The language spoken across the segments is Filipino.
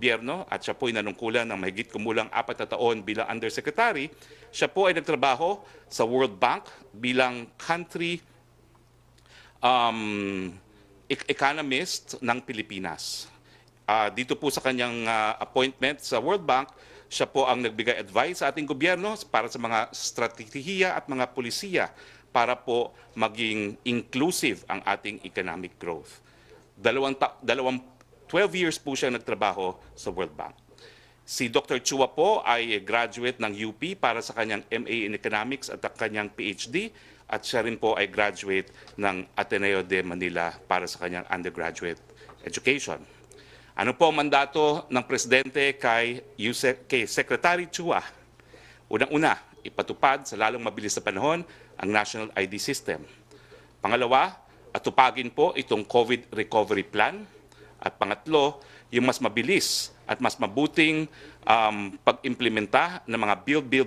gobyerno at siya po ay nanungkulan ng mahigit kumulang 4 na taon bilang undersecretary. Siya po ay nagtrabaho sa World Bank bilang country economist ng Pilipinas. Dito po sa kanyang appointment sa World Bank, siya po ang nagbigay advice sa ating gobyerno para sa mga strategiya at mga polisiya para po maging inclusive ang ating economic growth. 12 years po siya nagtrabaho sa World Bank. Si Dr. Chua po ay graduate ng UP para sa kanyang MA in Economics at ang kanyang PhD at siya rin po ay graduate ng Ateneo de Manila para sa kanyang undergraduate education. Ano po ang mandato ng Presidente kay Secretary Chua? Unang-una, ipatupad sa lalong mabilis na panahon ang National ID System. Pangalawa, atupagin po itong COVID Recovery Plan. At pangatlo, yung mas mabilis at mas mabuting pag-implementa ng mga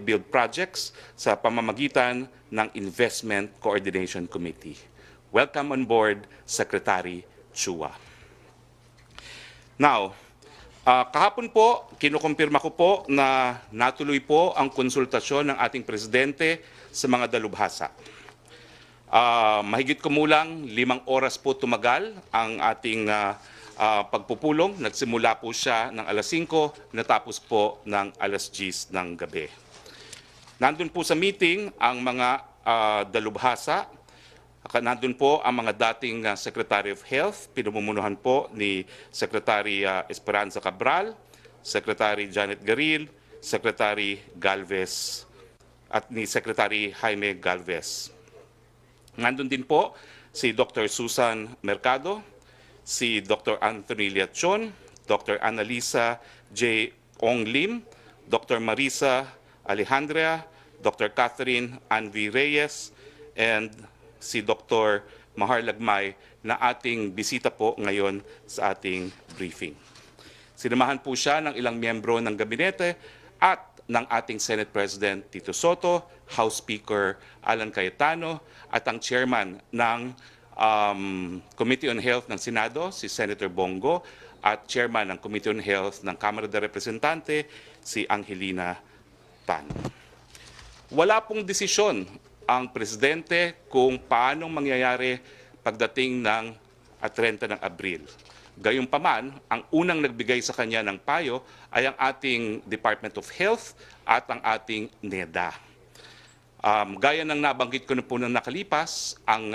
build projects sa pamamagitan ng Investment Coordination Committee. Welcome on board, Secretary Chua. Now, kahapon po, kinukumpirma ko po na natuloy po ang konsultasyon ng ating Presidente sa mga dalubhasa. Mahigit kumulang 5 oras po tumagal ang ating pagpupulong. Nagsimula po siya ng alas 5, natapos po ng alas 10 ng gabi. Nandun po sa meeting ang mga dalubhasa. Nandun po ang mga dating Secretary of Health, pinamumunuhan po ni Secretary Esperanza Cabral, Secretary Janet Garil, Secretary Galvez at ni Secretary Jaime Galvez. Nandun din po si Dr. Susan Mercado, si Dr. Anthony Liachon, Dr. Annalisa J. Ong Lim, Dr. Marisa Alejandra, Dr. Catherine Anvi Reyes, and si Dr. Mahar Lagmay na ating bisita po ngayon sa ating briefing. Sinamahan po siya ng ilang miyembro ng gabinete at ng ating Senate President Tito Soto, House Speaker Alan Cayetano, at ang chairman ng Committee on Health ng Senado, si Senator Bongo, at chairman ng Committee on Health ng Kamara de Representante, si Angelina Tan. Wala pong desisyon ang Presidente kung paano mangyayari pagdating ng 30 ng Abril. Gayunpaman, ang unang nagbigay sa kanya ng payo ay ang ating Department of Health at ang ating NEDA. Gaya ng nabanggit ko na po ng nakalipas, ang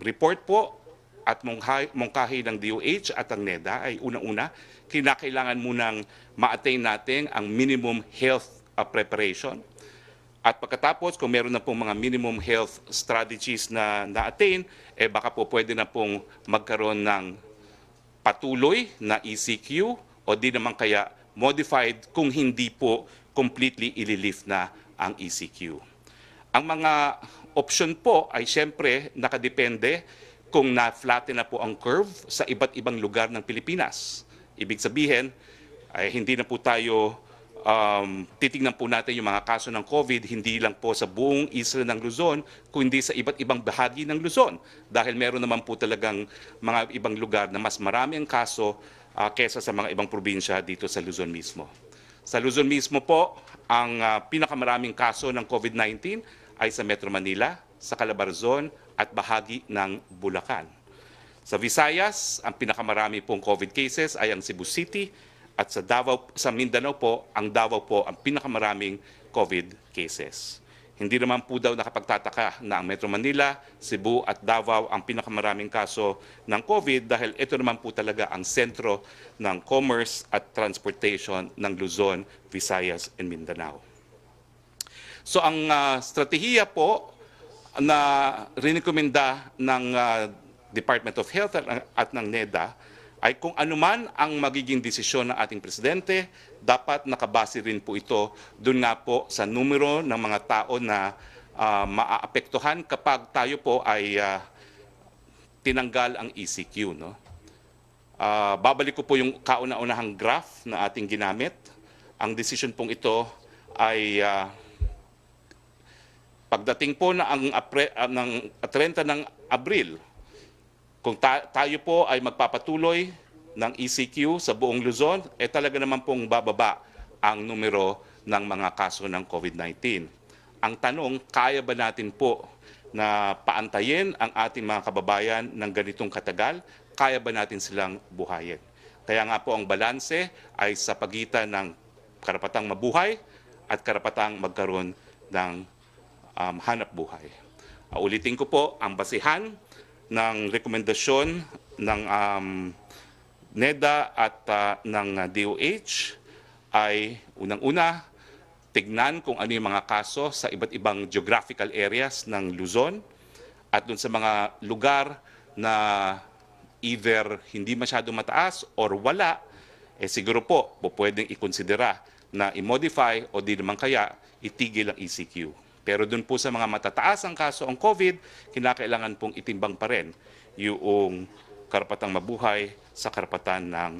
report po at mungkahi ng DOH at ang NEDA ay unang-una, kinakailangan munang ma-attain natin ang minimum health preparation. At pagkatapos, kung meron na pong mga minimum health strategies na na-attain, baka po pwede na pong magkaroon ng patuloy na ECQ o di naman kaya modified kung hindi po completely ililift na ang ECQ. Ang mga option po ay siyempre nakadepende kung na-flatten na po ang curve sa iba't ibang lugar ng Pilipinas. Ibig sabihin, ay hindi na po tayo titingnan po natin yung mga kaso ng COVID, hindi lang po sa buong isla ng Luzon, kundi sa iba't ibang bahagi ng Luzon. Dahil meron naman po talagang mga ibang lugar na mas marami ang kaso kesa sa mga ibang probinsya dito sa Luzon mismo. Sa Luzon mismo po, ang pinakamaraming kaso ng COVID-19 ay sa Metro Manila, sa Calabarzon at bahagi ng Bulacan. Sa Visayas, ang pinakamarami pong COVID cases ay ang Cebu City at sa Mindanao po, ang Davao po ang pinakamaraming COVID cases. Hindi naman po daw nakapagtataka na ang Metro Manila, Cebu at Davao ang pinakamaraming kaso ng COVID dahil ito naman po talaga ang sentro ng commerce at transportation ng Luzon, Visayas and Mindanao. So ang strategiya po na rinekomenda ng Department of Health at ng NEDA ay kung anuman ang magiging desisyon ng ating Presidente, dapat nakabase rin po ito doon nga po sa numero ng mga tao na maaapektuhan kapag tayo po ay tinanggal ang ECQ. No? Babalik ko po yung kauna-unahang graph na ating ginamit. Ang desisyon pong ito ay pagdating po na ng 30 ng Abril, kung tayo po ay magpapatuloy ng ECQ sa buong Luzon, talaga naman pong bababa ang numero ng mga kaso ng COVID-19. Ang tanong, kaya ba natin po na paantayin ang ating mga kababayan ng ganitong katagal? Kaya ba natin silang buhayin? Kaya nga po ang balanse ay sa pagitan ng karapatang mabuhay at karapatang magkaroon ng hanap buhay. Ulitin ko po, ang basihan ng rekomendasyon ng NEDA at ng DOH ay unang-una, tignan kung ano yung mga kaso sa iba't ibang geographical areas ng Luzon at dun sa mga lugar na either hindi masyadong mataas or wala, siguro po pwedeng ikonsidera na i-modify o di naman kaya itigil ang ECQ. Pero dun po sa mga matataas ang kaso ang COVID, kinakailangan pong itimbang pa rin yung karapatang mabuhay sa karapatan ng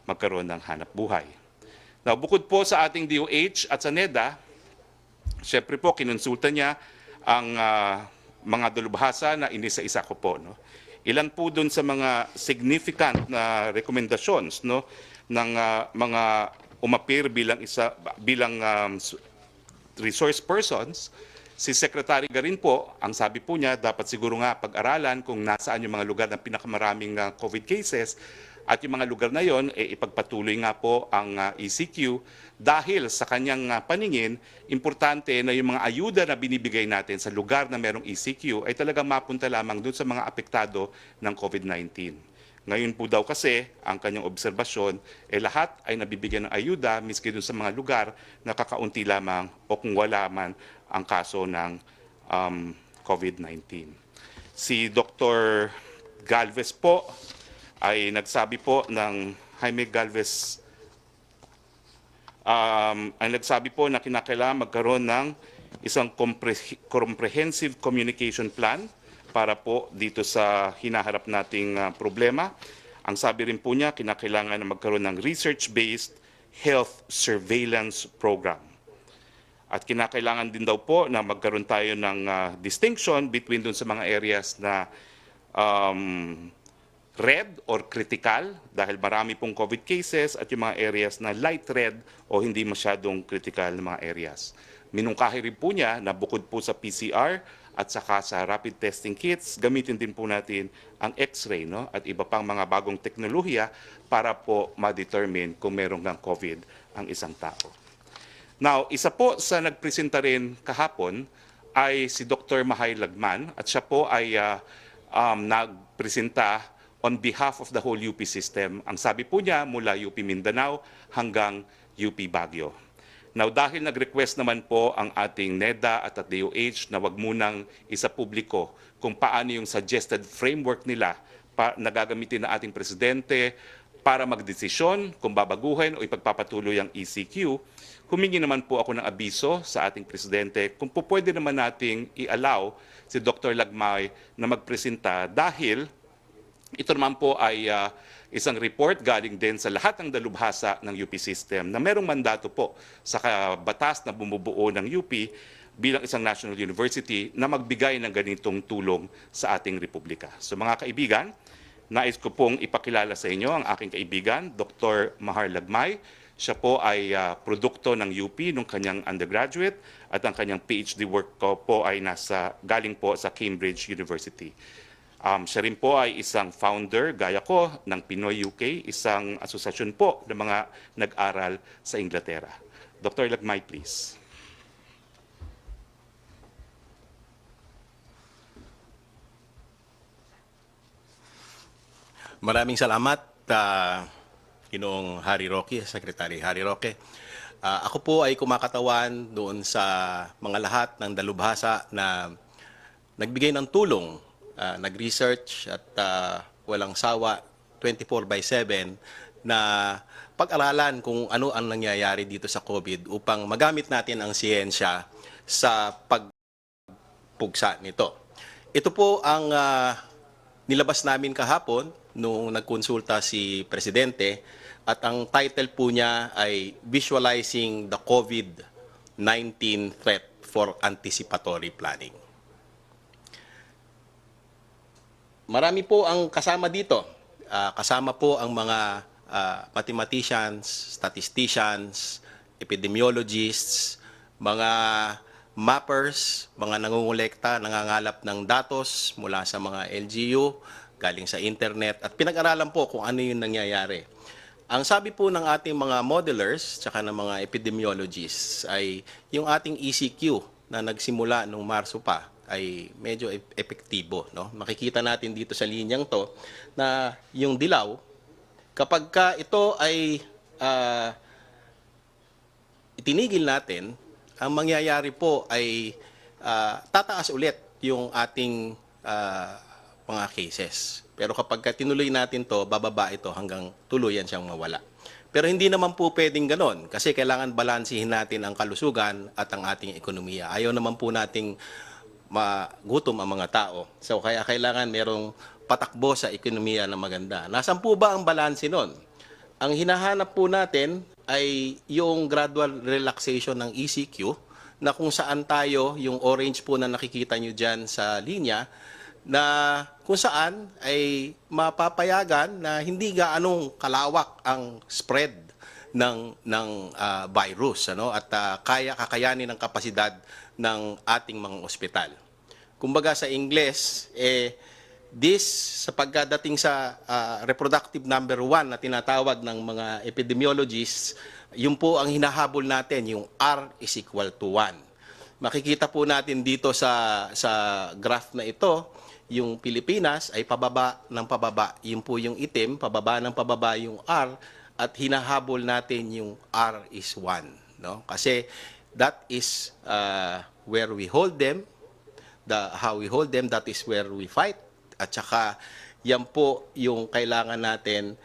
magkaroon ng hanap buhay. Now, bukod po sa ating DOH at sa NEDA, syempre po kinonsulta niya ang mga dalubhasa na inisa-isa ko po. No? Ilan po dun sa mga significant na recommendations, no, ng mga umapir bilang resource persons, si Secretary Garin po, ang sabi po niya, dapat siguro nga pag-aralan kung nasaan yung mga lugar ng pinakamaraming COVID cases at yung mga lugar na yon, ipagpatuloy nga po ang ECQ dahil sa kanyang paningin, importante na yung mga ayuda na binibigay natin sa lugar na merong ECQ ay talagang mapunta lamang doon sa mga apektado ng COVID-19. Ngayon po daw kasi, ang kanyang obserbasyon, lahat ay nabibigyan ng ayuda miski doon sa mga lugar na kakaunti lamang o kung wala man ang kaso ng COVID-19. Si Dr. Galvez po ay nagsabi po ng Jaime Galvez ay nagsabi po na kinakailangan magkaroon ng isang comprehensive communication plan para po dito sa hinaharap nating problema. Ang sabi rin po niya, kinakailangan na magkaroon ng research-based health surveillance program. At kinakailangan din daw po na magkaroon tayo ng distinction between dun sa mga areas na red or critical dahil marami pong COVID cases at yung mga areas na light red o hindi masyadong critical na mga areas. Minungkahi rin po niya na bukod po sa PCR at saka sa rapid testing kits, gamitin din po natin ang X-ray, no? At iba pang mga bagong teknolohiya para po ma-determine kung merong ng COVID ang isang tao. Now, isa po sa nagpresenta rin kahapon ay si Dr. Mahay Lagman at siya po ay nagpresenta on behalf of the whole UP system. Ang sabi po niya mula UP Mindanao hanggang UP Baguio. Now, dahil nag-request naman po ang ating NEDA at DOH na wag munang isapubliko kung paano yung suggested framework nila na gagamitin ng ating presidente para magdesisyon kung babaguhin o ipagpapatuloy ang ECQ, humingi naman po ako ng abiso sa ating presidente kung po pwede naman nating i-allow si Dr. Lagmay na magpresenta dahil ito naman po ay isang report galing din sa lahat ng dalubhasa ng UP system na merong mandato po sa batas na bumubuo ng UP bilang isang national university na magbigay ng ganitong tulong sa ating republika. So mga kaibigan, nais ko pong ipakilala sa inyo ang aking kaibigan, Dr. Mahar Lagmay. Siya po ay produkto ng UP nung kanyang undergraduate at ang kanyang PhD work po ay galing po sa Cambridge University. Siya rin po ay isang founder, gaya ko, ng Pinoy UK, isang asosasyon po ng mga nag-aral sa Inglaterra. Dr. Lagmay, please. Maraming salamat, Ginoong Harry Roque, Secretary Harry Roque. Ako po ay kumakatawan doon sa mga lahat ng dalubhasa na nagbigay ng tulong, nag-research at walang sawa 24/7 na pag-aralan kung ano ang nangyayari dito sa COVID upang magamit natin ang siyensya sa pagpugsa nito. Ito po ang nilabas namin kahapon nung nagkonsulta si Presidente at ang title po niya ay Visualizing the COVID-19 Threat for Anticipatory Planning. Marami po ang kasama dito. kasama po ang mga mathematicians, statisticians, epidemiologists, mga mappers, mga nangungulekta, nangangalap ng datos mula sa mga LGU, galing sa internet, at pinag-aralan po kung ano yung nangyayari. Ang sabi po ng ating mga modelers, tsaka ng mga epidemiologists, ay yung ating ECQ na nagsimula nung Marso pa, ay medyo epektibo. No? Makikita natin dito sa linyang to na yung dilaw, kapag ka ito ay itinigil natin, ang mangyayari po ay tataas ulit yung ating mga cases. Pero kapag tinuloy natin to, bababa ito hanggang tuluyan siyang mawala. Pero hindi naman po pwedeng ganon kasi kailangan balansihin natin ang kalusugan at ang ating ekonomiya. Ayaw naman po nating magutom ang mga tao. So kaya kailangan merong patakbo sa ekonomiya na maganda. Nasaan po ba ang balanse nun? Ang hinahanap po natin ay yung gradual relaxation ng ECQ na kung saan tayo, yung orange po na nakikita nyo dyan sa linya, na kung saan ay mapapayagan na hindi gaanong kalawak ang spread ng virus, ano, at kakayanin ng kapasidad ng ating mga ospital. Kumbaga sa Ingles, this sa pagdating sa reproductive number 1 na tinatawag ng mga epidemiologists, yun po ang hinahabol natin, yung R is equal to 1. Makikita po natin dito sa graph na ito, yung Pilipinas ay pababa ng pababa. Yun po yung itim, pababa ng pababa yung R, at hinahabol natin yung R is 1. No? Kasi that is where we hold them, how we hold them, that is where we fight. At saka yan po yung kailangan natin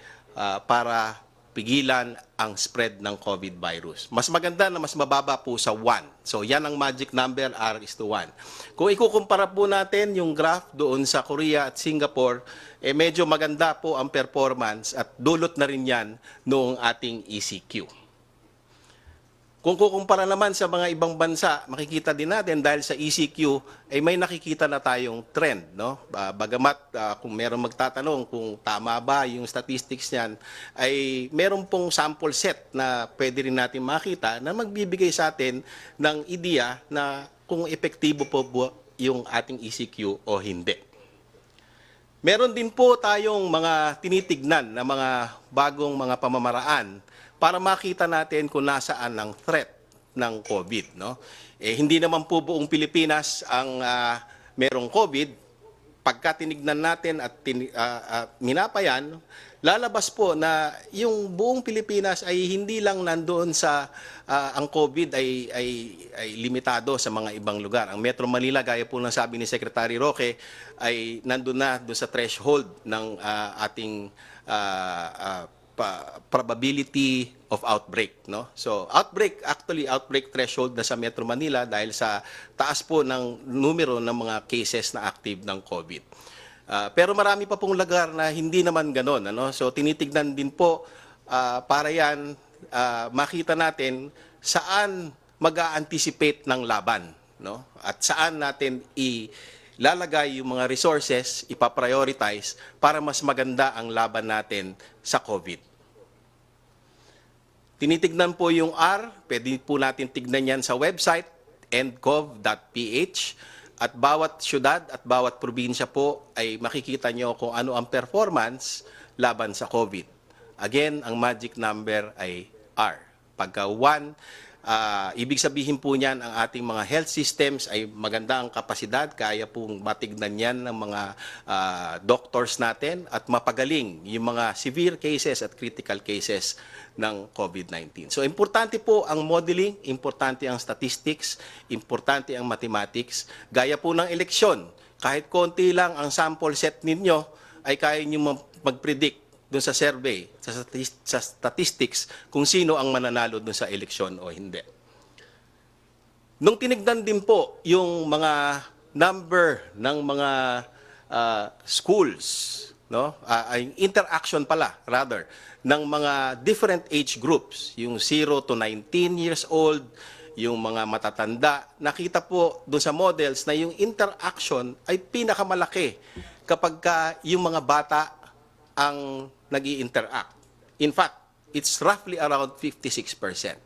para pigilan ang spread ng COVID virus. Mas maganda na mas mababa po sa 1. So yan ang magic number, R is to 1. Kung ikukumpara po natin yung graph doon sa Korea at Singapore, medyo maganda po ang performance at dulot na rin yan noong ating ECQ. Kung kukumpara naman sa mga ibang bansa, makikita din natin dahil sa ECQ ay may nakikita na tayong trend, no? Bagamat kung meron magtatanong kung tama ba yung statistics niyan, ay meron pong sample set na pwede rin natin makita na magbibigay sa atin ng ideya na kung epektibo po yung ating ECQ o hindi. Meron din po tayong mga tinitignan na mga bagong mga pamamaraan para makita natin kung nasaan ang threat ng COVID. No? Hindi naman po buong Pilipinas ang merong COVID. Pagka tinignan natin at minapayan, lalabas po na yung buong Pilipinas ay hindi lang nandoon sa ang COVID ay limitado sa mga ibang lugar. Ang Metro Manila, gaya po ng sabi ni Secretary Roque, ay nandoon na doon sa threshold ng ating probability of outbreak, no? So outbreak threshold na sa Metro Manila dahil sa taas po ng numero ng mga cases na active ng COVID. Pero marami pa pong lugar na hindi naman ganoon, ano? So tinitignan din po para yan makita natin saan mag-a-anticipate ng laban, no? At saan natin ilalagay yung mga resources, ipaprioritize para mas maganda ang laban natin sa COVID. Tinitignan po yung R, pwede po natin tignan yan sa website, endcov.ph, at bawat syudad at bawat probinsya po ay makikita nyo kung ano ang performance laban sa COVID. Again, ang magic number ay R. Pagka 1, ibig sabihin po niyan ang ating mga health systems ay maganda ang kapasidad, kaya pong matignan yan ng mga doctors natin at mapagaling yung mga severe cases at critical cases ng COVID-19. So importante po ang modeling, importante ang statistics, importante ang mathematics. Gaya po ng eleksyon, kahit konti lang ang sample set ninyo ay kaya nyo mag-predict doon sa survey, sa statistics, kung sino ang mananalo doon sa eleksyon o hindi. Nung tinignan din po yung mga number ng mga schools, no? Interaction pala, rather, ng mga different age groups, yung 0 to 19 years old, yung mga matatanda, nakita po doon sa models na yung interaction ay pinakamalaki kapag yung mga bata ang nag-i-interact. In fact, it's roughly around 56%.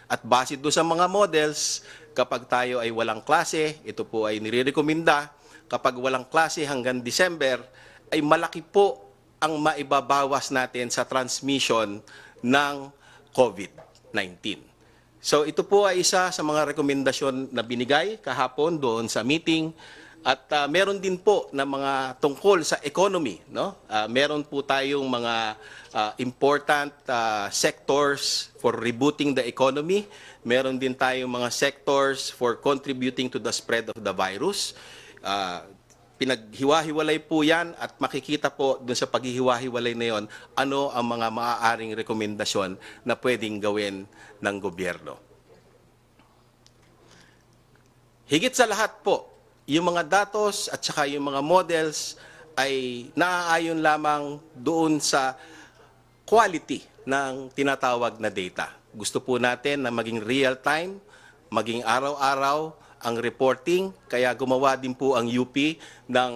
At base doon sa mga models, kapag tayo ay walang klase, ito po ay nire-recommenda, kapag walang klase hanggang December, ay malaki po ang maibabawas natin sa transmission ng COVID-19. So ito po ay isa sa mga rekomendasyon na binigay kahapon doon sa meeting. At meron din po na mga tungkol sa economy, no? Meron po tayong mga important sectors for rebooting the economy. Meron din tayong mga sectors for contributing to the spread of the virus. Pinaghiwa-hiwalay po yan at makikita po doon sa paghihiwa-hiwalay na yon ano ang mga maaaring rekomendasyon na pwedeng gawin ng gobyerno. Higit sa lahat po, yung mga datos at saka yung mga models ay naaayon lamang doon sa quality ng tinatawag na data. Gusto po natin na maging real-time, maging araw-araw ang reporting, kaya gumawa din po ang UP ng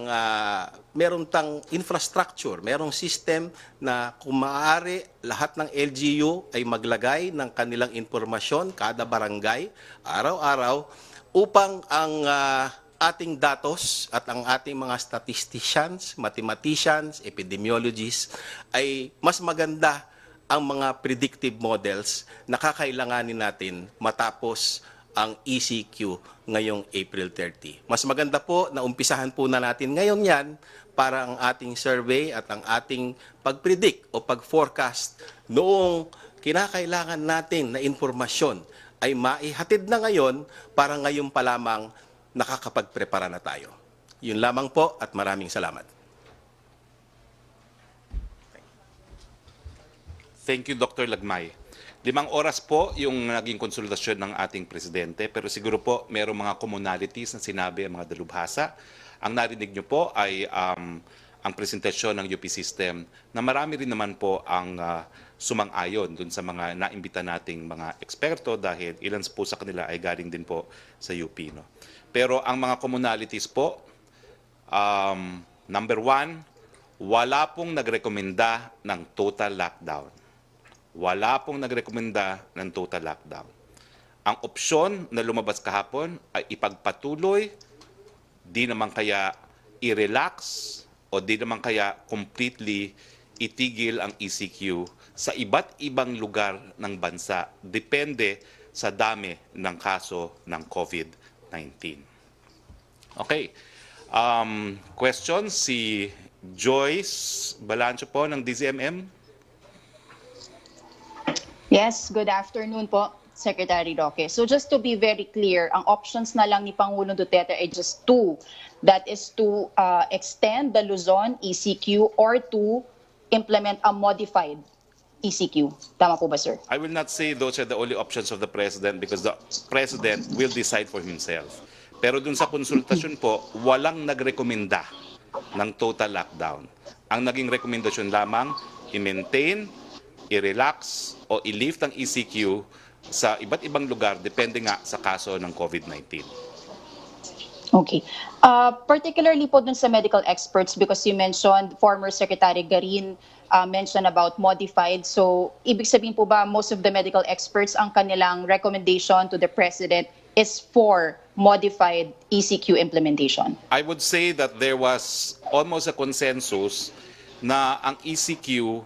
meron tang infrastructure, merong system na kung maaari lahat ng LGU ay maglagay ng kanilang impormasyon kada barangay araw-araw upang ang ating datos at ang ating mga statisticians, mathematicians, epidemiologists ay mas maganda ang mga predictive models na kakailanganin natin matapos ang ECQ ngayong April 30. Mas maganda po na umpisahan po na natin ngayon yan para ang ating survey at ang ating pag-predict o pag-forecast noong kinakailangan natin na informasyon ay maihatid na ngayon para ngayon pa lamang nakakapagprepara na tayo. Yun lamang po at maraming salamat. Thank you, Dr. Lagmay. 5 oras po yung naging konsultasyon ng ating presidente, pero siguro po mayroong mga commonalities na sinabi ang mga dalubhasa. Ang narinig nyo po ay ang presentasyon ng UP system na marami rin naman po ang sumang-ayon dun sa mga naimbita nating mga eksperto dahil ilan po sa kanila ay galing din po sa UP. No? Pero ang mga commonalities po, number 1, wala pong nagrekomenda ng total lockdown. Wala pong nagrekomenda ng total lockdown. Ang opsyon na lumabas kahapon ay ipagpatuloy, di naman kaya i-relax o di naman kaya completely itigil ang ECQ sa iba't ibang lugar ng bansa. Depende sa dami ng kaso ng COVID-19. Okay. Question si Joyce Balancho po ng DZMM. Yes, good afternoon po, Secretary Roque. So just to be very clear, ang options na lang ni Pangulong Duterte ay just two. That is to extend the Luzon ECQ or to implement a modified ECQ. Tama po ba, sir? I will not say those are the only options of the President because the President will decide for himself. Pero dun sa konsultasyon po, walang nagrekomenda ng total lockdown. Ang naging rekomendasyon lamang, i-maintain, i-relax o i-lift ang ECQ sa iba't ibang lugar depende nga sa kaso ng COVID-19. Okay. Particularly po dun sa medical experts because you mentioned former Secretary Garin mentioned about modified. So, ibig sabihin po ba most of the medical experts ang kanilang recommendation to the President is for modified ECQ implementation? I would say that there was almost a consensus na ang ECQ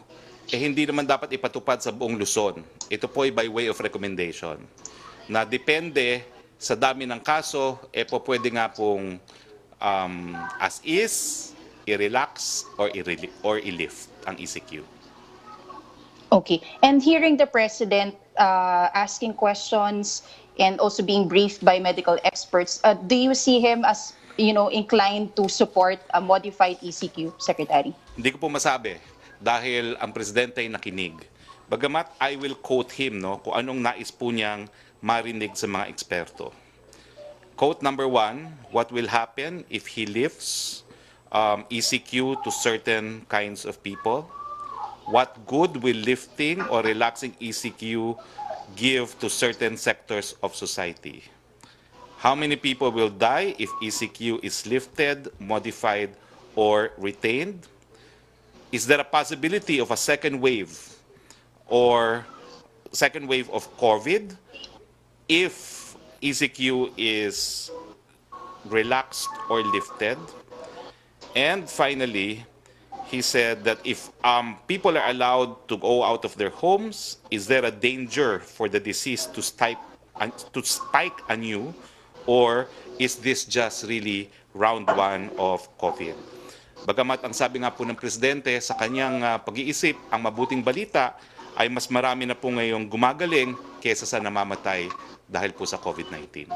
hindi naman dapat ipatupad sa buong Luzon. Ito po ay by way of recommendation. Na depende sa dami ng kaso, po pwede nga pong as is, i-relax, or i-lift ang ECQ. Okay. And hearing the President asking questions and also being briefed by medical experts, do you see him as inclined to support a modified ECQ, Secretary? Hindi ko po masabi. Dahil ang presidente ay nakinig. Bagamat I will quote him kung anong nais po niyang marinig sa mga eksperto. Quote number 1, what will happen if he lifts ECQ to certain kinds of people? What good will lifting or relaxing ECQ give to certain sectors of society? How many people will die if ECQ is lifted, modified, or retained? is there a possibility of a second wave or second wave of COVID if ECQ is relaxed or lifted? And finally, he said that if people are allowed to go out of their homes, is there a danger for the disease to spike anew, or is this just really round one of COVID? Bagamat ang sabi nga po ng Presidente sa kanyang pag-iisip, ang mabuting balita ay mas marami na po ngayong gumagaling kaysa sa namamatay dahil po sa COVID-19.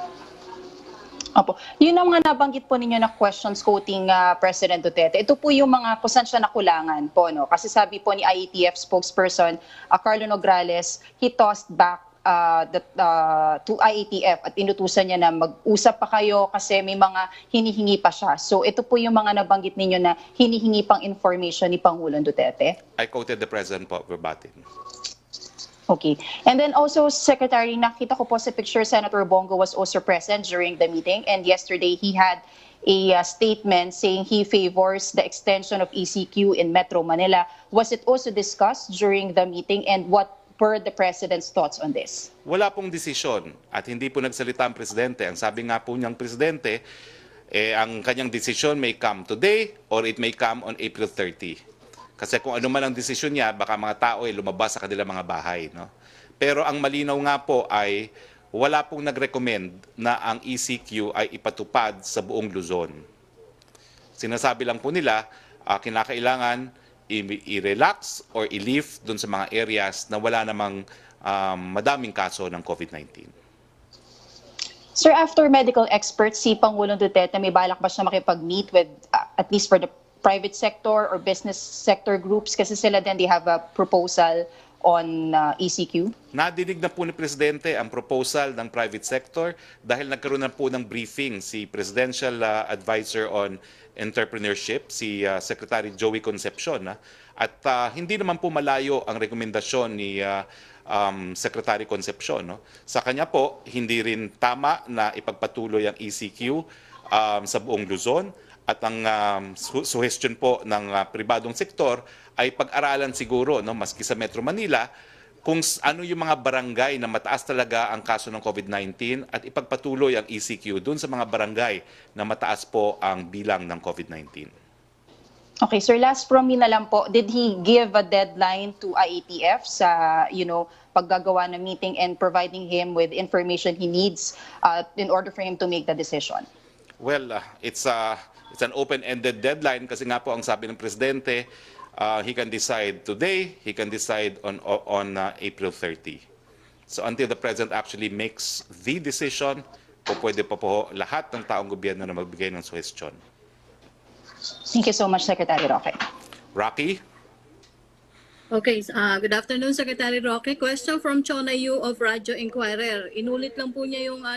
Opo. Yun ang mga nabanggit po ninyo na questions quoting President Duterte. Ito po yung mga kung saan siya nakulangan po, no? Kasi sabi po ni IATF spokesperson Carlo Nograles, he tossed back to IATF at inutusan niya na mag-usap pa kayo kasi may mga hinihingi pa siya. So ito po yung mga nabanggit ninyo na hinihingi pang information ni Pangulong Duterte. I quoted the President po verbatim. Okay. And then also, Secretary, nakita ko po sa picture, Senator Bongo was also present during the meeting. And yesterday, he had a statement saying he favors the extension of ECQ in Metro Manila. Was it also discussed during the meeting? And what were the President's thoughts on this? Wala pong desisyon at hindi po nagsalita ang Presidente. Ang sabi nga po niyang Presidente, ang kanyang desisyon may come today or it may come on April 30. Kasi kung ano man ang desisyon niya, baka mga tao ay lumabas sa kanilang mga bahay. No? Pero ang malinaw nga po ay wala pong nag-recommend na ang ECQ ay ipatupad sa buong Luzon. Sinasabi lang po nila, kinakailangan i-relax or i-lift dun sa mga areas na wala namang madaming kaso ng COVID-19. Sir, after medical experts, si Pangulong Duterte, may balak ba siya makipag-meet with, at least for the private sector or business sector groups? Kasi sila din, they have a proposal on ECQ. Nadinig na po ni Presidente ang proposal ng private sector dahil nagkaroon na po ng briefing si Presidential Advisor on Entrepreneurship, si Secretary Joey Concepcion. At hindi naman po malayo ang rekomendasyon ni Secretary Concepcion. No? Sa kanya po, hindi rin tama na ipagpatuloy ang ECQ sa buong Luzon. At ang suggestion po ng pribadong sektor ay pag-aralan siguro, no, maski sa Metro Manila, kung ano yung mga barangay na mataas talaga ang kaso ng COVID-19 at ipagpatuloy ang ECQ dun sa mga barangay na mataas po ang bilang ng COVID-19. Okay, sir, last from me na lang po, did he give a deadline to IATF sa, paggagawa ng meeting and providing him with information he needs in order for him to make the decision? Well, it's an open-ended deadline kasi nga po ang sabi ng Presidente, he can decide today, he can decide on April 30. So until the President actually makes the decision, pwede pa po lahat ng taong gobyerno na magbigay ng suggestion. Thank you so much, Secretary Roque. Rocky? Okay, good afternoon, Secretary Roque. Question from Chona Yu of Radyo Inquirer. Inulit lang po niya yung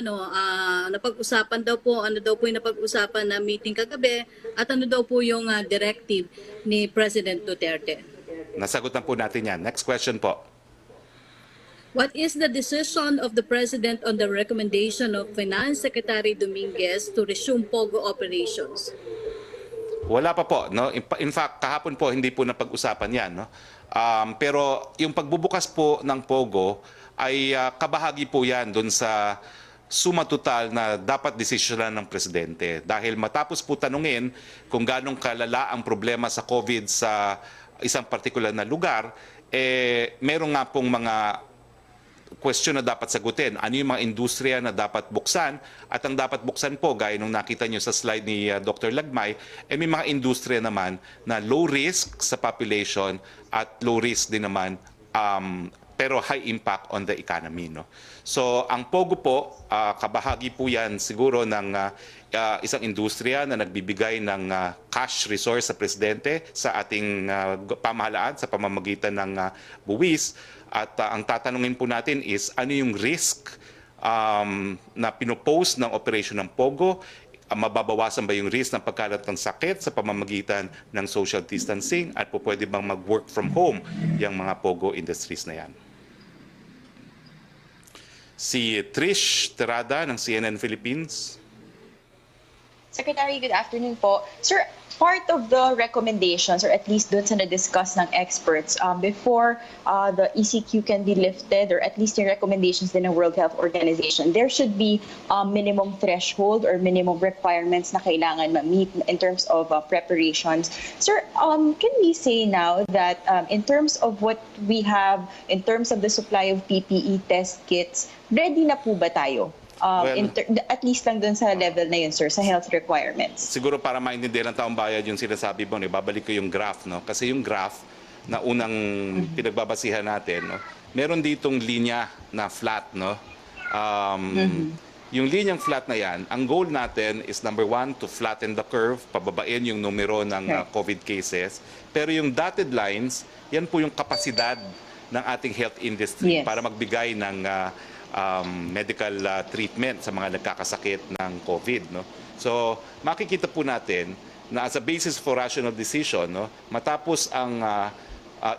napag-usapan daw po, ano daw po yung napag-usapan na meeting kagabi at ano daw po yung directive ni President Duterte. Nasagot na po natin yan. Next question po. What is the decision of the President on the recommendation of Finance Secretary Dominguez to resume POGO operations? Wala pa po. No? In fact, kahapon po hindi po napag-usapan yan. No? Pero yung pagbubukas po ng POGO ay kabahagi po yan doon sa suma total na dapat desisyonan ng Presidente. Dahil matapos po tanungin kung ganong kalala ang problema sa COVID sa isang partikular na lugar, meron nga pong mga question na dapat sagutin. Ano yung mga industriya na dapat buksan? At ang dapat buksan po, gaya nung nakita nyo sa slide ni Dr. Lagmay, may mga industriya naman na low risk sa population at low risk din naman pero high impact on the economy. No? So ang POGO po, kabahagi po yan siguro ng isang industriya na nagbibigay ng cash resource sa Presidente sa ating pamahalaan sa pamamagitan ng buwis. At ang tatanungin po natin is ano yung risk na pinopose ng operation ng POGO? Mababawasan ba yung risk ng pagkalat ng sakit sa pamamagitan ng social distancing at po pwede bang mag-work from home yung mga POGO industries na yan? Si Trish Terada ng CNN Philippines. Secretary, good afternoon po. Sir, part of the recommendations, or at least dun sa na-discuss ng experts, before the ECQ can be lifted, or at least yung recommendations din ng World Health Organization, there should be minimum threshold or minimum requirements na kailangan ma-meet in terms of preparations. Sir, can we say now that in terms of what we have, in terms of the supply of PPE test kits, ready na po ba tayo? At least lang dun sa level na yun, sir, sa health requirements. Siguro para maintindihan ng taong bayan yung sinasabi mo, babalik ko yung graph, no? Kasi yung graph na unang pinagbabasihan natin, no? Meron ditong linya na flat, no? Yung linyang flat na yan, ang goal natin is number one, to flatten the curve, pababain yung numero ng COVID cases. Pero yung dotted lines, yan po yung kapasidad ng ating health industry para magbigay ng medical treatment sa mga nagkakasakit ng COVID, no? So, makikita po natin na as a basis for rational decision, no, matapos ang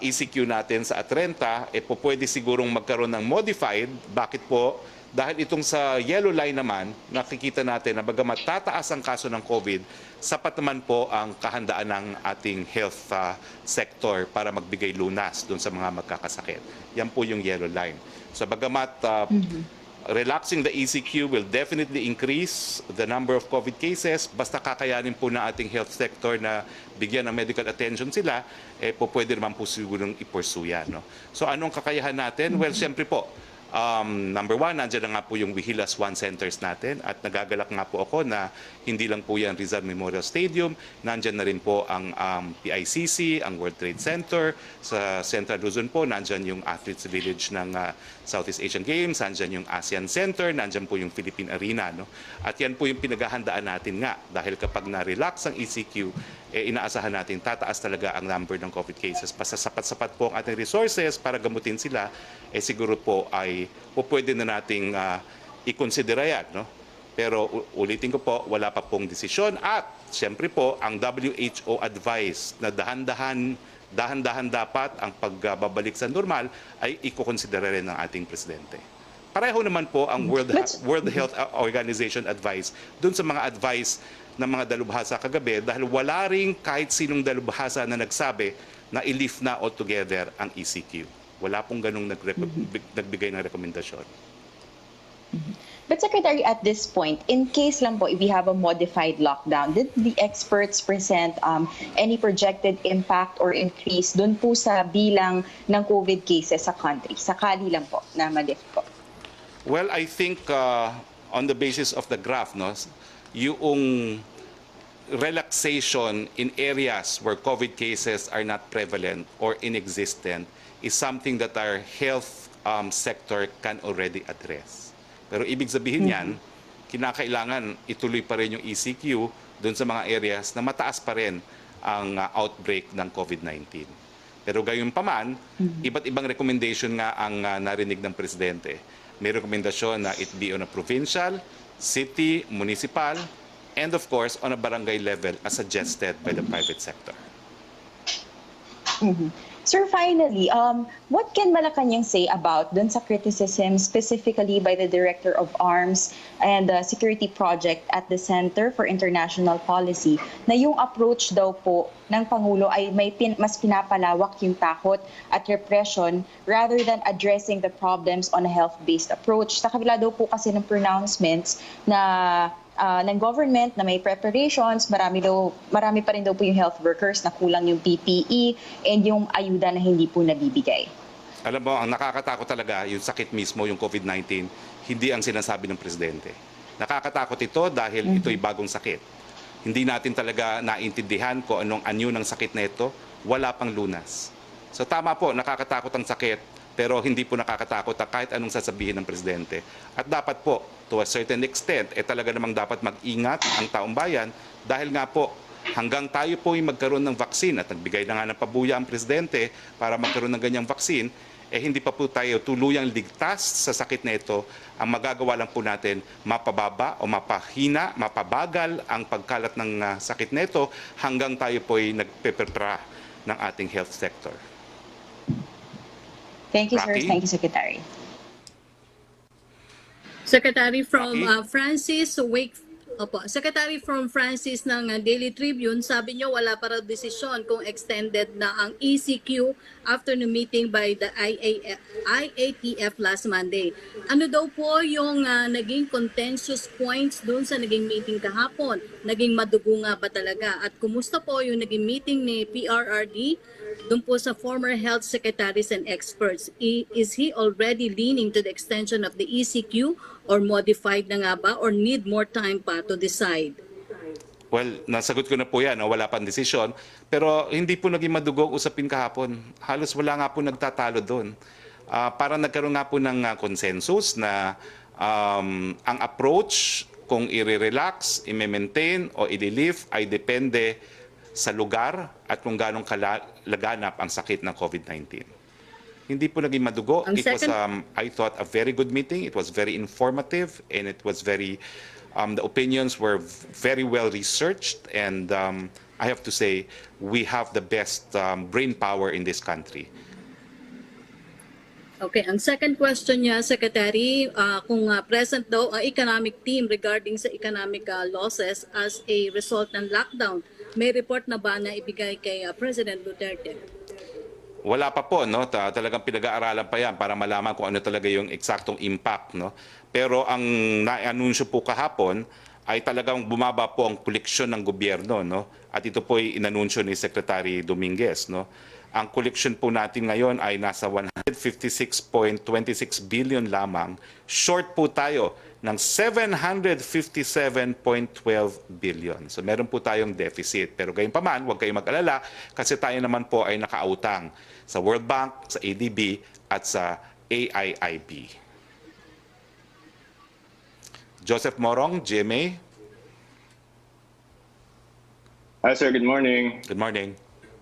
ECQ natin sa 30, po pwede sigurong magkaroon ng modified. Bakit po? Dahil itong sa yellow line naman, nakikita natin na bagamat tataas ang kaso ng COVID, sapat naman po ang kahandaan ng ating health sector para magbigay lunas doon sa mga magkakasakit. Yan po yung yellow line. So bagamat relaxing the ECQ will definitely increase the number of COVID cases, basta kakayanin po ng ating health sector na bigyan ng medical attention sila, po pwede naman po sigurong i-pursue yan, no? So anong kakayahan natin? Well, siyempre po, number one, nandiyan na nga po yung Wihilas One centers natin at nagagalak nga po ako na hindi lang po yan Rizal Memorial Stadium, nandiyan na rin po ang PICC, ang World Trade Center, sa Central Luzon po, nandiyan yung Athletes Village ng Southeast Asian Games, nandiyan yung ASEAN Center, nandiyan po yung Philippine Arena, no? At yan po yung pinaghahandaan natin nga dahil kapag na-relax ang ECQ, inaasahan natin tataas talaga ang number ng COVID cases. Basta sapat-sapat po ang ating resources para gamutin sila, siguro po ay pwede na nating i-consider yan, no? Pero ulitin ko po, wala pa pong desisyon at siyempre po ang WHO advice na dahan-dahan dapat ang pagbabalik sa normal ay ikukonsidera rin ng ating presidente. Pareho naman po ang World Health Organization advice dun sa mga advice ng mga dalubhasa kagabi dahil wala ring kahit sinong dalubhasa na nagsabi na i-lift na altogether ang ECQ. Wala pong ganung nagbigay ng rekomendasyon. But Secretary, at this point, in case lang po, if we have a modified lockdown, did the experts present any projected impact or increase dun po sa bilang ng COVID cases sa country? Sakali lang po na ma-lift po. Well, I think on the basis of the graph, no, yung relaxation in areas where COVID cases are not prevalent or inexistent is something that our health sector can already address. Pero ibig sabihin yan, kinakailangan ituloy pa rin yung ECQ doon sa mga areas na mataas pa rin ang outbreak ng COVID-19. Pero gayon pa man, iba't ibang recommendation nga ang narinig ng Presidente. May rekomendasyon na it be on a provincial, city, municipal, and of course on a barangay level as suggested by the private sector. Sir, finally, what can Malacañang say about dun sa criticism specifically by the Director of Arms and the Security Project at the Center for International Policy na yung approach daw po ng Pangulo ay mas pinapalawak yung takot at repression rather than addressing the problems on a health-based approach. Sa kabila daw po kasi ng pronouncements na ng government na may preparations, marami pa rin daw po yung health workers na kulang yung PPE and yung ayuda na hindi po nabibigay. Alam mo, ang nakakatakot talaga yung sakit mismo, yung COVID-19, hindi ang sinasabi ng Presidente. Nakakatakot ito dahil ito'y bagong sakit. Hindi natin talaga naintindihan kung anong anyo ng sakit na ito, wala pang lunas. So tama po, nakakatakot ang sakit, pero hindi po nakakatakot kahit anong sasabihin ng Presidente. At dapat po, to a certain extent, talaga namang dapat mag-ingat ang taong bayan dahil nga po, hanggang tayo po ay magkaroon ng vaccine at nagbigay na nga ng pabuya ang Presidente para magkaroon ng ganyang vaccine, hindi pa po tayo tuluyang ligtas sa sakit na ito. Ang magagawa lang po natin, mapababa o mapahina, mapabagal ang pagkalat ng sakit na ito hanggang tayo po ay nagpeprepara ng ating health sector. Thank you, Roque? sir. Thank you, Secretary. Secretary, from Roque? Francis Opo. Secretary from Francis ng Daily Tribune, sabi niyo wala para desisyon kung extended na ang ECQ after the meeting by the IATF last Monday. Ano daw po yung naging contentious points doon sa naging meeting kahapon? Naging madugo nga ba talaga? At kumusta po yung naging meeting ni PRRD doon po sa former health secretaries and experts? Is he already leaning to the extension of the ECQ or modified na nga ba or need more time pa to decide? Well, nasagot ko na po yan, no? Wala pang desisyon. Pero hindi po naging madugo ang usapin kahapon. Halos wala nga po nagtatalo doon. Parang nagkaroon nga po ng consensus na ang approach kung i-relax, i-maintain o i-relieve ay depende sa lugar at kung gano'ng kalaganap ang sakit ng COVID-19. Hindi po naging madugo. Ang It was, second- I thought, a very good meeting. It was very informative and it was very, the opinions were very well researched and I have to say, we have the best brain power in this country. Okay, ang second question niya, Secretary, kung present daw ang economic team regarding sa economic losses as a result ng lockdown, may report na ba na ibigay kay President Duterte? Wala pa po, no? Talagang pinag-aaralan pa yan para malaman kung ano talaga yung eksaktong impact, no? Pero ang na-anunsyo po kahapon ay talagang bumaba po ang koleksyon ng gobyerno, no? At ito po ay inanunsyo ni Secretary Dominguez, no? Ang koleksyon po natin ngayon ay nasa 156.26 billion lamang. Short po tayo ng 757.12 billion. So meron po tayong deficit. Pero gayunpaman, huwag kayong mag-alala kasi tayo naman po ay nakautang sa World Bank, sa ADB at sa AIIB. Joseph Morong, GMA. Hi sir, good morning. Good morning.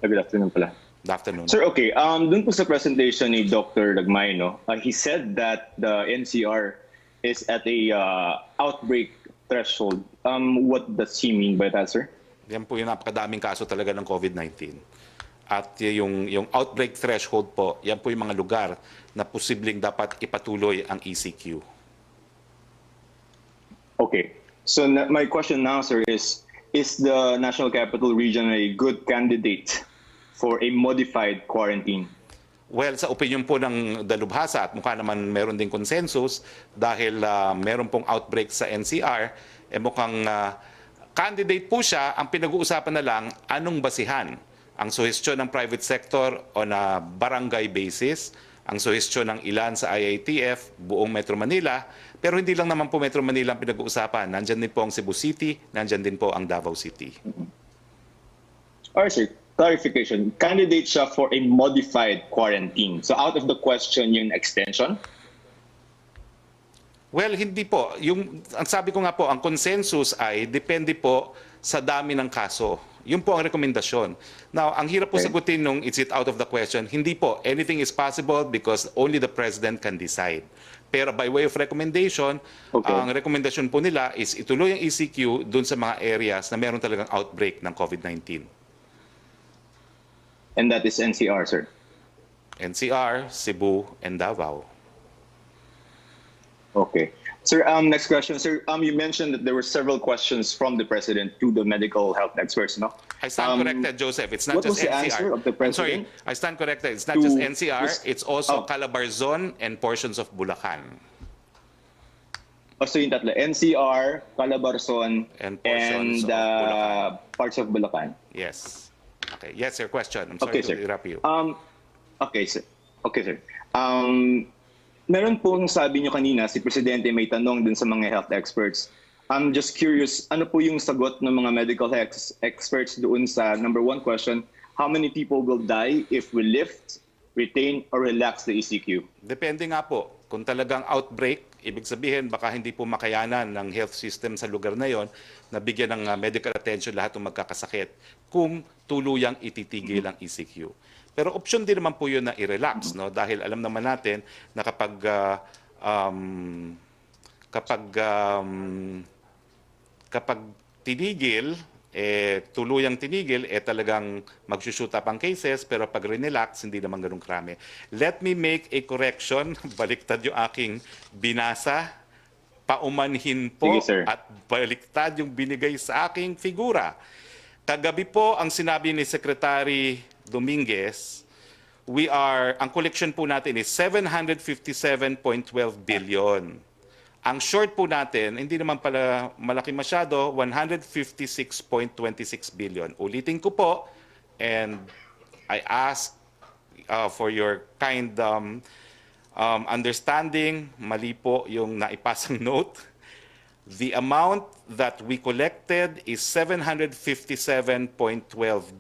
Good afternoon pala. Good afternoon. Sir, okay, dun po sa presentation ni Dr. Lagmay, no, he said that the NCR is at a outbreak threshold. What does he mean by that, sir? Yan po yung napakadaming kaso talaga ng COVID-19. At yung outbreak threshold po, yan po yung mga lugar na posibleng dapat ipatuloy ang ECQ. Okay, so my question now, sir, is the National Capital Region a good candidate for a modified quarantine? Well, sa opinion po ng dalubhasa at mukha naman meron din consensus dahil meron pong outbreak sa NCR, mukhang candidate po siya. Ang pinag-uusapan na lang, anong basihan? Ang suhestyon ng private sector on a barangay basis, ang suhestyon ng ilan sa IATF, buong Metro Manila, pero hindi lang naman po Metro Manila ang pinag-uusapan. Nandyan din po ang Cebu City, nandyan din po ang Davao City. All right, sir. Clarification, candidate siya for a modified quarantine. So out of the question yung extension? Well, hindi po. Ang sabi ko nga po, ang consensus ay depende po sa dami ng kaso. Yun po ang rekomendasyon. Now, ang hirap po Okay. sagutin nung it's it out of the question. Hindi po. Anything is possible because only the President can decide. Pero by way of recommendation, Okay. ang rekomendasyon po nila is ituloy ang ECQ dun sa mga areas na meron talagang outbreak ng COVID-19. And that is NCR, sir. NCR, Cebu, and Davao. Okay. Sir, next question. Sir, you mentioned that there were several questions from the President to the medical health experts, no? I stand corrected, Joseph. It's not what just was the NCR. answer of the I'm sorry, President? I stand corrected. It's not just To- NCR. It's also Oh. Calabarzon and portions of Bulacan. So yung tatlo, NCR, Calabarzon, And portions of Bulacan. parts of Bulacan. Yes. Okay. Yes, your question. I'm sorry Okay, to sir. interrupt you. Okay, sir. Okay, sir. Meron pong sabi nyo kanina, si Presidente may tanong dun sa mga health experts. I'm just curious, ano po yung sagot ng mga medical experts doon sa number one question, how many people will die if we lift, retain, or relax the ECQ? Depende nga po. Kung talagang outbreak, ibig sabihin baka hindi po makayanan ng health system sa lugar na yon na bigyan ng medical attention lahat ng magkakasakit kung tuluyang ititigil ang ECQ. Pero option din naman po yun na i-relax, no? Dahil alam naman natin na kapag tinigil, tuluyang tinigil, talagang magsushoot up ang cases, pero pag relax, hindi naman ganun krami. Let me make a correction. Baliktad yung aking binasa. paumanhin po Sige, sir. at baliktad yung binigay sa aking figura. Kagabi po ang sinabi ni Secretary Dominguez, ang collection po natin is 757.12 billion. Ang short po natin, hindi naman pala malaki masyado, 156.26 billion. Ulitin ko po, and I ask for your kind understanding, mali po yung naipasang note. The amount that we collected is 757.12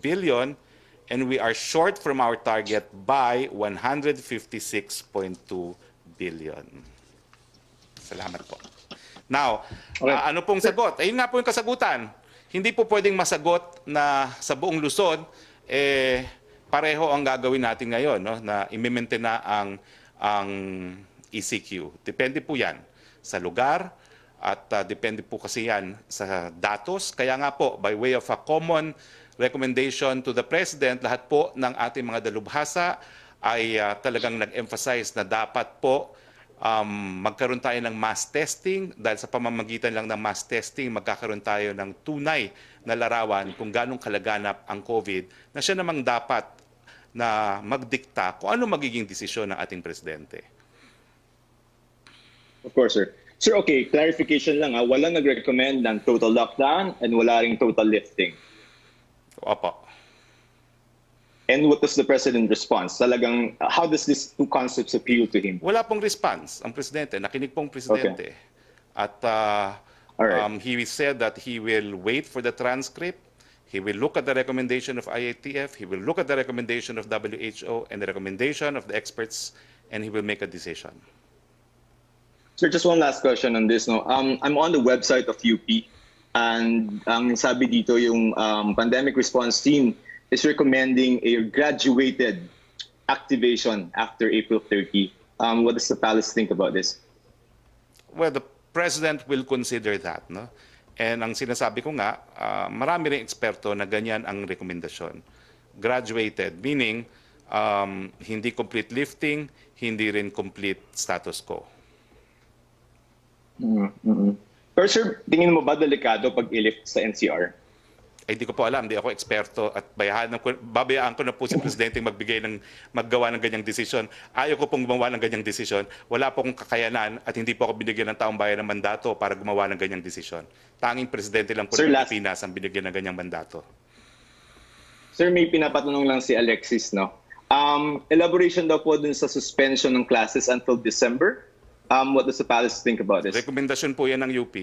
billion, and we are short from our target by 156.2 billion. Salamat po. Now, ano pong sagot? Ayun nga po yung kasagutan. Hindi po pwedeng masagot na sa buong Luzon, pareho ang gagawin natin ngayon, no? Na i-maintain na ang ECQ. Depende po yan sa lugar at depende po kasi yan sa datos. Kaya nga po, by way of a common recommendation to the President, lahat po ng ating mga dalubhasa ay talagang nag-emphasize na dapat po magkaroon tayo ng mass testing. Dahil sa pamamagitan lang ng mass testing, magkakaroon tayo ng tunay na larawan kung ganong kalaganap ang COVID, na siya namang dapat na magdikta kung ano magiging desisyon ng ating presidente. Of course, sir. Sir, okay, clarification lang. Walang nag-recommend ng total lockdown and wala ring total lifting. Opo. And what does the President response? Talagang, how does these two concepts appeal to him? Wala pong response ang presidente. Nakinig pong presidente. Okay. At Alright. he said that he will wait for the transcript. He will look at the recommendation of IATF. He will look at the recommendation of WHO and the recommendation of the experts, and he will make a decision. Sir, just one last question on this. No, I'm on the website of UP, and ang sabi dito yung pandemic response team is recommending a graduated activation after April 30. What does the palace think about this? Well, the president will consider that, no? And ang sinasabi ko nga, marami ring eksperto na ganyan ang rekomendasyon. Graduated, meaning hindi complete lifting, hindi rin complete status quo. Pero sir, tingin mo ba delikado pag i-lift sa NCR? Ay, di ko po alam, di ako eksperto at babayaan ko na po si Presidente maggawa ng ganyang desisyon. Ayaw ko pong gumawa ng ganyang desisyon. Wala po akong kakayanan at hindi po ako binigyan ng taong bayan ng mandato para gumawa ng ganyang desisyon. Tanging Presidente lang po ng Pilipinas ang binigyan ng ganyang mandato. Sir, may pinapatanong lang si Alexis, no? Elaboration daw po dun sa suspension ng classes until December. What does the palace think about this? Rekomendasyon po yan ng UP.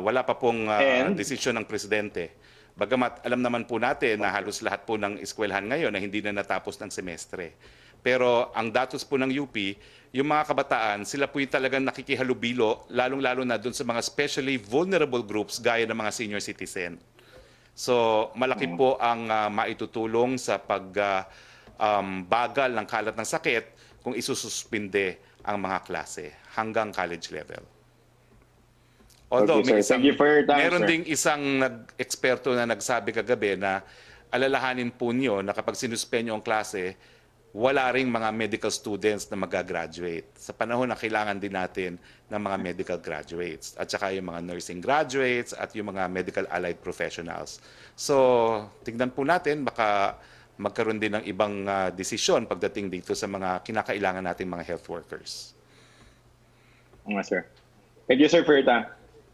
Wala pa pong desisyon ng Presidente. Bagamat alam naman po natin na halos lahat po ng eskwelahan ngayon na hindi na natapos ng semestre. Pero ang datos po ng UP, yung mga kabataan, sila po yung talagang nakikihalubilo, lalong-lalo na dun sa mga specially vulnerable groups gaya ng mga senior citizen. So malaki po ang maitutulong sa pagbagal ng kalat ng sakit kung isususpinde ang mga klase hanggang college level. Although Okay, sir. Thank you for your time, meron sir. ding isang eksperto na nagsabi kagabi na alalahanin po niyo na kapag sinuspenyo ang klase, wala ring mga medical students na mag-graduate. Sa panahon na kailangan din natin ng mga medical graduates at saka yung mga nursing graduates at yung mga medical allied professionals. So, tignan po natin, baka magkaroon din ng ibang desisyon pagdating dito sa mga kinakailangan nating mga health workers. Sir. Thank you, sir, for your time.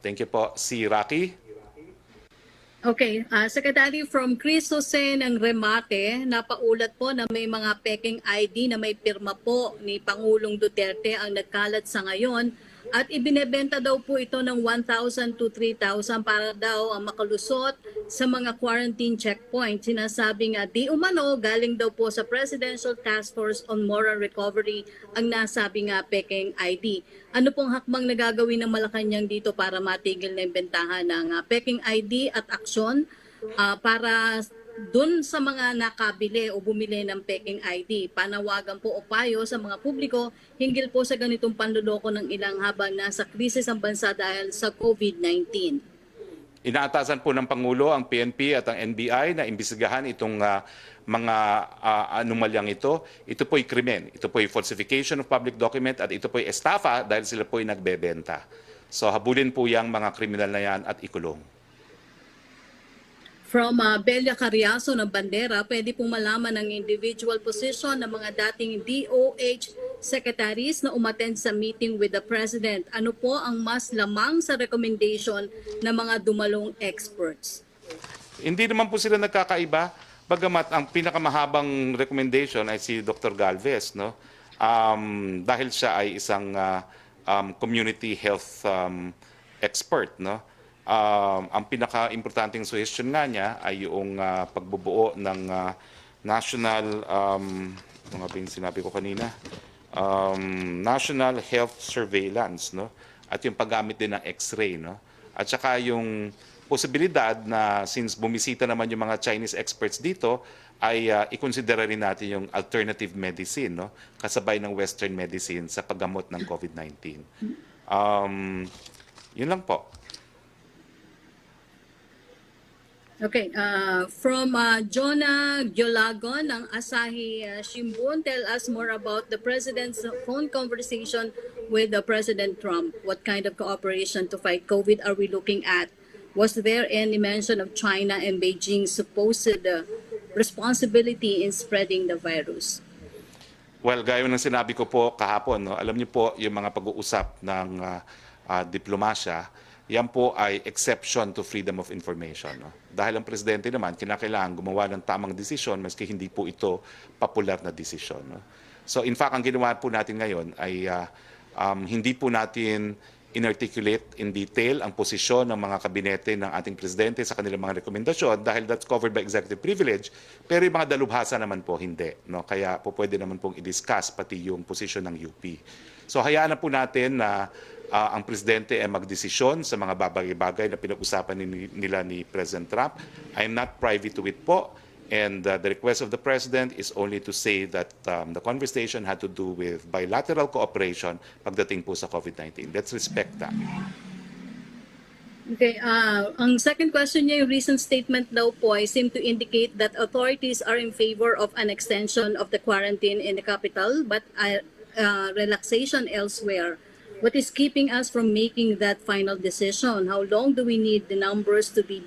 Thank you po. Si Roque. Okay, Secretary, from Chris Jose ng Remate, napaulat po na may mga peking ID na may pirma po ni Pangulong Duterte ang nagkalat sa ngayon at ibinebenta daw po ito ng 1,000 to 3,000 para daw makalusot sa mga quarantine checkpoint. Sinasabi nga di umano galing daw po sa Presidential Task Force on Moral Recovery ang nasabi nga peking ID. Ano pong hakbang na gagawin ng Malacañang dito para matigil na imbentahan ng peking ID at aksyon para dun sa mga nakabili o bumili ng peking ID? Panawagan po o payo sa mga publiko hinggil po sa ganitong panluloko ng ilang habang nasa krisis ang bansa dahil sa COVID-19. Inaatasan po ng Pangulo ang PNP at ang NBI na imbestigahan itong mga anomalyang ito. Ito po'y krimen. Ito po'y falsification of public document at ito po'y estafa dahil sila po'y nagbebenta. So habulin po yung mga kriminal na yan at ikulong. From Belia Cariaso ng Bandera, pwede pong malaman ang individual position ng mga dating DOH secretaries na umattend sa meeting with the President. Ano po ang mas lamang sa recommendation ng mga dumalong experts? Hindi naman po sila nagkakaiba, bagamat ang pinakamahabang recommendation ay si Dr. Galvez, no? Dahil siya ay isang community health expert, no? Ang pinaka-importanting suggestion nga niya ay yung pagbubuo ng national, ano nga ba yung sinabi ko kanina? National Health Surveillance, no? At yung paggamit din ng X-ray, no? At saka yung posibilidad na since bumisita naman yung mga Chinese experts dito, ay ikonsidera rin natin yung alternative medicine, no? Kasabay ng Western medicine sa paggamot ng COVID-19. Yun lang po. Okay, from Jonah Giolagon ng Asahi Shimbun, tell us more about the President's phone conversation with President Trump. What kind of cooperation to fight COVID are we looking at? Was there any mention of China and Beijing's supposed responsibility in spreading the virus? Well, gaya ng sinabi ko po kahapon, no, alam niyo po yung mga pag-uusap ng diplomasya, yan po ay exception to freedom of information. No? Dahil ang presidente naman, kinakailangan gumawa ng tamang desisyon maski hindi po ito popular na desisyon. No? So in fact, ang ginawa po natin ngayon ay hindi po natin inarticulate in detail ang posisyon ng mga kabinete ng ating presidente sa kanilang mga rekomendasyon dahil that's covered by executive privilege, pero yung mga dalubhasa naman po hindi. No? Kaya po pwede naman pong i-discuss pati yung posisyon ng UP. So hayaan na po natin na ang presidente ay magdesisyon sa mga bagay-bagay na pinag-usapan nila ni President Trump. I am not privy to it po. And the request of the President is only to say that the conversation had to do with bilateral cooperation pagdating po sa COVID-19. Let's respect that. Okay, ang second question niya, yung recent statement daw po ay seem to indicate that authorities are in favor of an extension of the quarantine in the capital but relaxation elsewhere. What is keeping us from making that final decision? How long do we need the numbers to be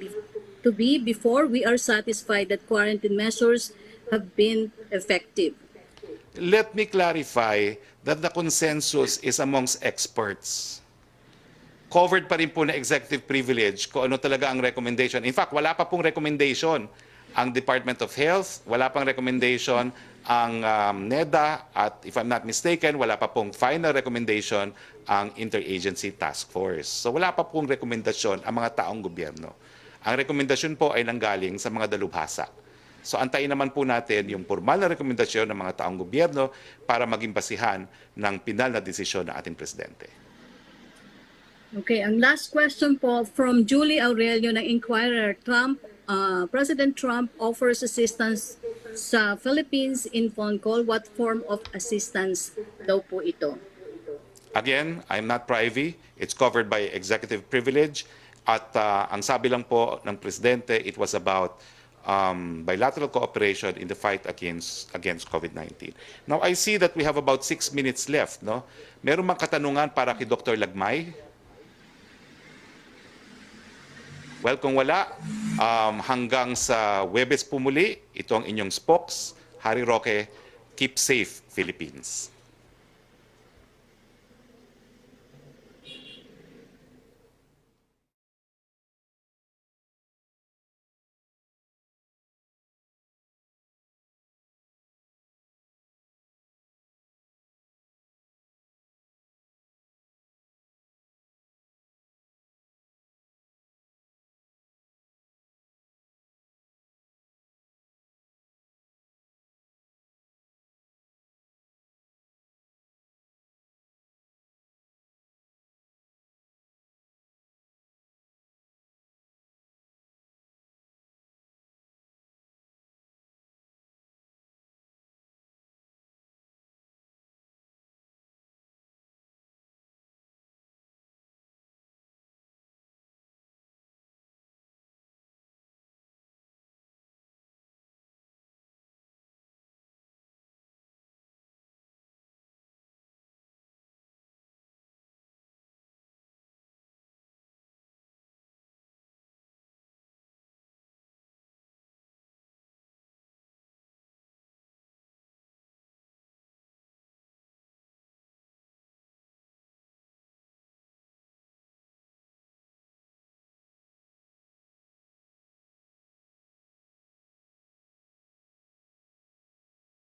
before we are satisfied that quarantine measures have been effective? Let me clarify that the consensus is amongst experts. Covered pa rin po na executive privilege kung ano talaga ang recommendation. In fact, wala pa pong recommendation ang Department of Health, wala pang recommendation ang NEDA, at if I'm not mistaken, wala pa pong final recommendation ang Interagency Task Force. So wala pa pong rekomendasyon ang mga taong gobyerno. Ang rekomendasyon po ay nanggaling sa mga dalubhasa. So antayin naman po natin yung formal na rekomendasyon ng mga taong gobyerno para maging basihan ng pinal na desisyon ng ating presidente. Okay, ang last question po from Julie Aurelio ng Inquirer. President Trump offers assistance sa Philippines in phone call. What form of assistance daw po ito? Again, I'm not privy. It's covered by executive privilege. At ang sabi lang po ng presidente, it was about bilateral cooperation in the fight against COVID-19. Now, I see that we have about 6 minutes left. No? Meron mang katanungan para kay Dr. Lagmay? Well, kung wala, hanggang sa Huwebes po muli, ito ang inyong Spox. Harry Roque, keep safe, Philippines.